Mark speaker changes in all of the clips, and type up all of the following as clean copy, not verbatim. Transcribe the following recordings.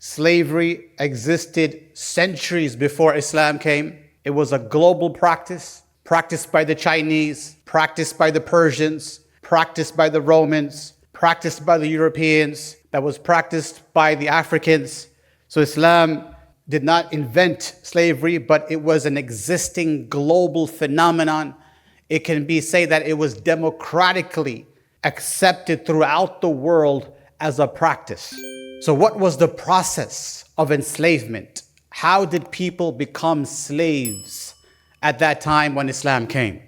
Speaker 1: Slavery existed centuries before Islam came. It was a global practice, practiced by the Chinese, practiced by the Persians, practiced by the Romans, practiced by the Europeans, that was practiced by the Africans. So Islam did not invent slavery, but it was an existing global phenomenon. It can be said that it was democratically accepted throughout the world as a practice. So what was the process of enslavement? How did people become slaves at that time when Islam came?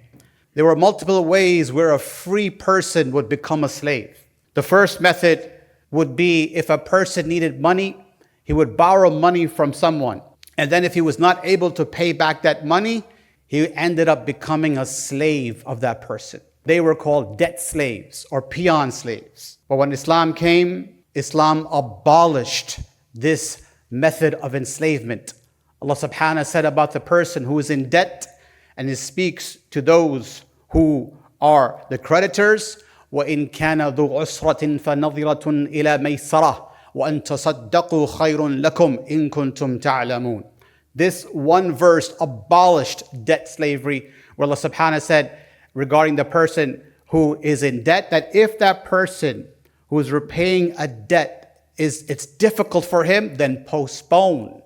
Speaker 1: There were multiple ways where a free person would become a slave. The first method would be if a person needed money, he would borrow money from someone. And then if he was not able to pay back that money, he ended up becoming a slave of that person. They were called debt slaves or peon slaves. But when Islam came, Islam abolished this method of enslavement. Allah subhanahu wa ta'ala said about the person who is in debt, and He speaks to those who are the creditors, وَإِن كَانَ ذُو عُسْرَةٍ فَنَظِرَةٌ إِلَى مَيْسَرَةٍ وَأَن تَصَدَّقُوا خَيْرٌ لَكُمْ إِن كُنتُمْ تَعْلَمُونَ. This one verse abolished debt slavery, where Allah subhanahu wa ta'ala said regarding the person who is in debt, that if that person who is repaying a debt it's difficult for him, then postpone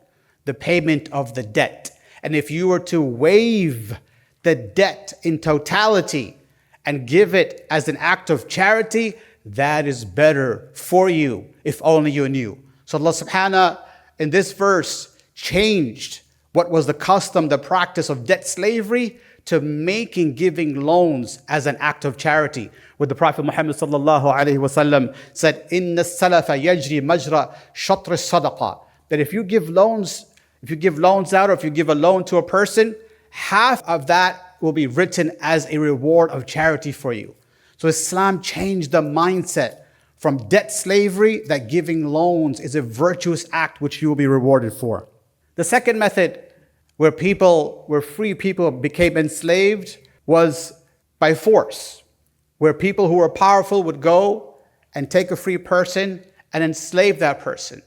Speaker 1: the payment of the debt. And if you were to waive the debt in totality and give it as an act of charity, that is better for you, if only you knew. So Allah subhanahu wa ta'ala in this verse changed what was the custom, the practice of debt slavery, to making giving loans as an act of charity. Where the Prophet Muhammad sallallahu alaihi wasallam said, "Inna salafa yajri majra shatr sadaqa." That if you give loans out, or if you give a loan to a person, half of that will be written as a reward of charity for you. So Islam changed the mindset from debt slavery, that giving loans is a virtuous act which you will be rewarded for. The second method where free people became enslaved was by force, where people who were powerful would go and take a free person and enslave that person.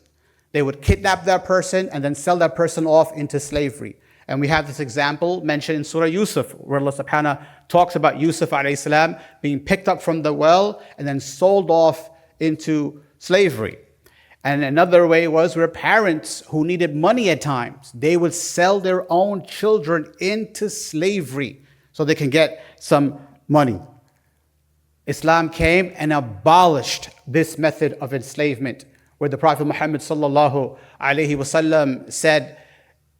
Speaker 1: They would kidnap that person and then sell that person off into slavery. And we have this example mentioned in Surah Yusuf, where Allah subhanahu wa ta'ala talks about Yusuf alayhi salam being picked up from the well and then sold off into slavery. And another way was where parents who needed money at times, they would sell their own children into slavery so they can get some money. Islam came and abolished this method of enslavement, where the Prophet Muhammad sallallahu alaihi wasallam said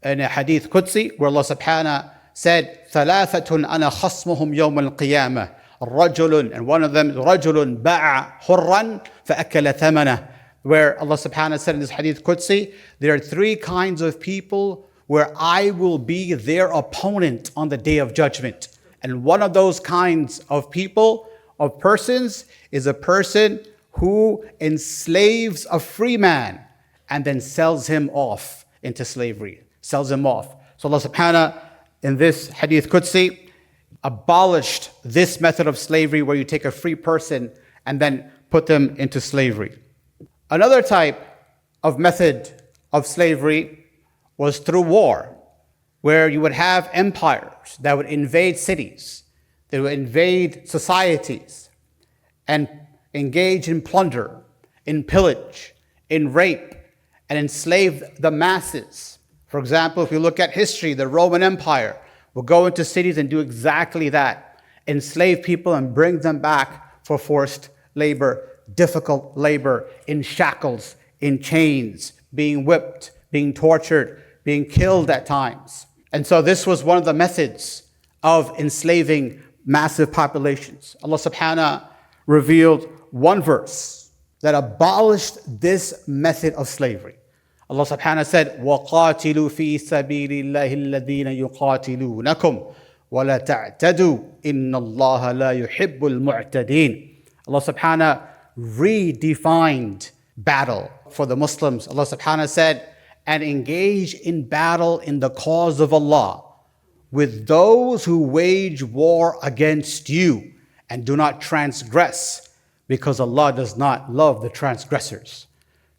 Speaker 1: in a hadith Qudsi, where Allah subhanahu wa ta'ala said, ثَلَاثَةٌ أَنَا خَصْمُهُمْ يَوْمَ الْقِيَامَةِ رَجُلٌ, and one of them is رَجُلٌ بَاعَ حُرًّا فَأَكَلَ ثَمَنَهُ. Where Allah subhanahu wa ta'ala said in this hadith Qudsi, there are three kinds of people where I will be their opponent on the day of judgment. And one of those kinds of people, of persons, is a person who enslaves a free man and then sells him off into slavery, sells him off. So Allah subhanahu wa ta'ala in this hadith Qudsi abolished this method of slavery, where you take a free person and then put them into slavery. Another type of method of slavery was through war, where you would have empires that would invade cities, they would invade societies and engage in plunder, in pillage, in rape, and enslave the masses. For example, if you look at history, the Roman Empire will go into cities and do exactly that, enslave people and bring them back for forced labor, difficult labor, in shackles, in chains, being whipped, being tortured, being killed at times. And so this was one of the methods of enslaving massive populations. Allah subhanahu wa ta'ala revealed one verse that abolished this method of slavery. Allah subhanahu wa ta'ala said, وَقَاتِلُوا فِي سَبِيلِ اللَّهِ الَّذِينَ يُقَاتِلُونَكُمْ وَلَا تَعْتَدُوا إِنَّ اللَّهَ لَا يُحِبُّ الْمُعْتَدِينَ. Allah subhanahu wa ta'ala redefined battle for the Muslims. Allah subhanahu wa ta'ala said, and engage in battle in the cause of Allah with those who wage war against you, and do not transgress, because Allah does not love the transgressors.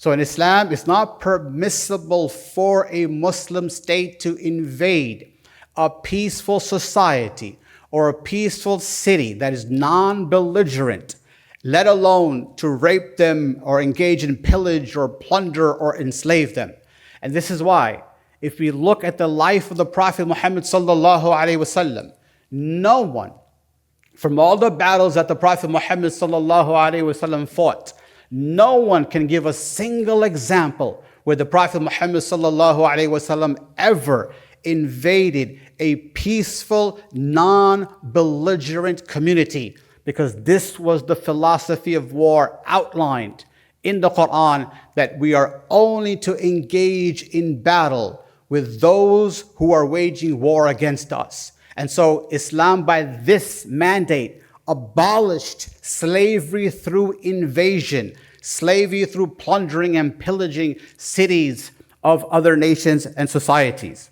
Speaker 1: So in Islam, it's not permissible for a Muslim state to invade a peaceful society or a peaceful city that is non-belligerent, let alone to rape them or engage in pillage or plunder or enslave them. And this is why, if we look at the life of the Prophet Muhammad sallallahu alaihi wasallam, no one from all the battles that the Prophet Muhammad sallallahu alaihi wasallam fought, no one can give a single example where the Prophet Muhammad sallallahu alaihi wasallam ever invaded a peaceful, non-belligerent community, because this was the philosophy of war outlined in the Quran, that we are only to engage in battle with those who are waging war against us. And so Islam, by this mandate, abolished slavery through invasion, slavery through plundering and pillaging cities of other nations and societies.